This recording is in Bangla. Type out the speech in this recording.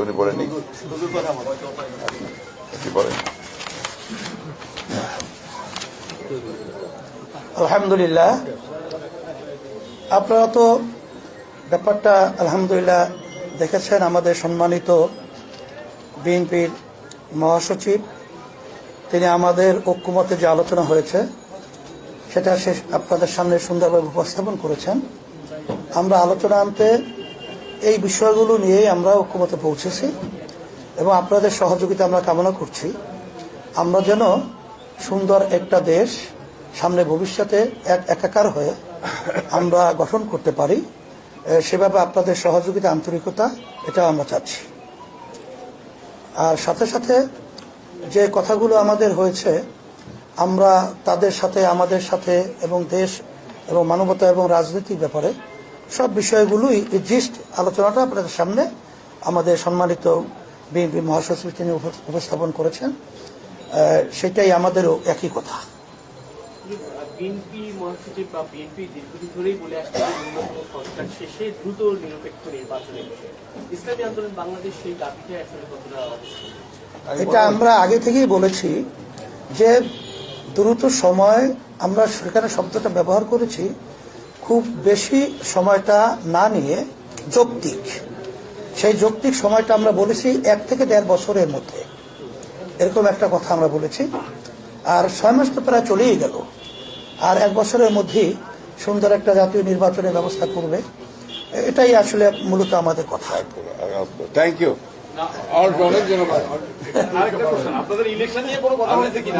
উনি বলেননি কি বলেন? আলহামদুলিল্লাহ, আপনারা তো ব্যাপারটা আলহামদুলিল্লাহ দেখেছেন। আমাদের সম্মানিত বিএনপির মহাসচিব তিনি আমাদের ঐক্যমতে যে আলোচনা হয়েছে সেটা আপনাদের সামনে সুন্দরভাবে উপস্থাপন করেছেন। আমরা আলোচনা আনতে এই বিষয়গুলো নিয়েই আমরা ঐক্যমতে পৌঁছেছি এবং আপনাদের সহযোগিতা আমরা কামনা করছি। আমরা যেন সুন্দর একটা দেশ সামনে ভবিষ্যতে একাকার হয়ে আমরা গঠন করতে পারি, সেভাবে আপনাদের সহযোগিতা, আন্তরিকতা এটা আমরা চাচ্ছি। আর সাথে সাথে যে কথাগুলো আমাদের হয়েছে, আমরা তাদের সাথে, আমাদের সাথে এবং দেশ এবং মানবতা এবং রাজনীতির ব্যাপারে সব বিষয়গুলোই জিস্ট আলোচনাটা আপনাদের সামনে আমাদের সম্মানিত বিএনপি মহাসচিব তিনি উপস্থাপন করেছেন। সেটাই আমাদেরও একই কথা। বিএনপি মহাসচিব বা বিএনপি দীর্ঘদিন ধরেই বলে আসছে ন্যূনতম সংস্কার শেষে দ্রুত নিরপেক্ষ নির্বাচনের বিষয়ে ইসলামী আন্দোলন বাংলাদেশ সেই দাবিটা আসলে কতটা? এটা আমরা আগে থেকেই বলেছি যে দ্রুত সময়, আমরা সেখানে শব্দটা ব্যবহার করেছি, খুব বেশি সময়টা না নিয়ে যৌক্তিক, সেই যৌক্তিক সময়টা আমরা বলেছি 1 থেকে 1.5 বছরের মধ্যে, এরকম একটা কথা আমরা বলেছি। আর 6 মাস তো প্রায় চলেই গেল, আর 1 বছরের মধ্যেই সুন্দর একটা জাতীয় নির্বাচনের ব্যবস্থা করবে, এটাই আসলে মূলত আমাদের কথা। Thank you. আপনাদের ইলেকশন নিয়ে কোনো কথা হয়েছে কিনা?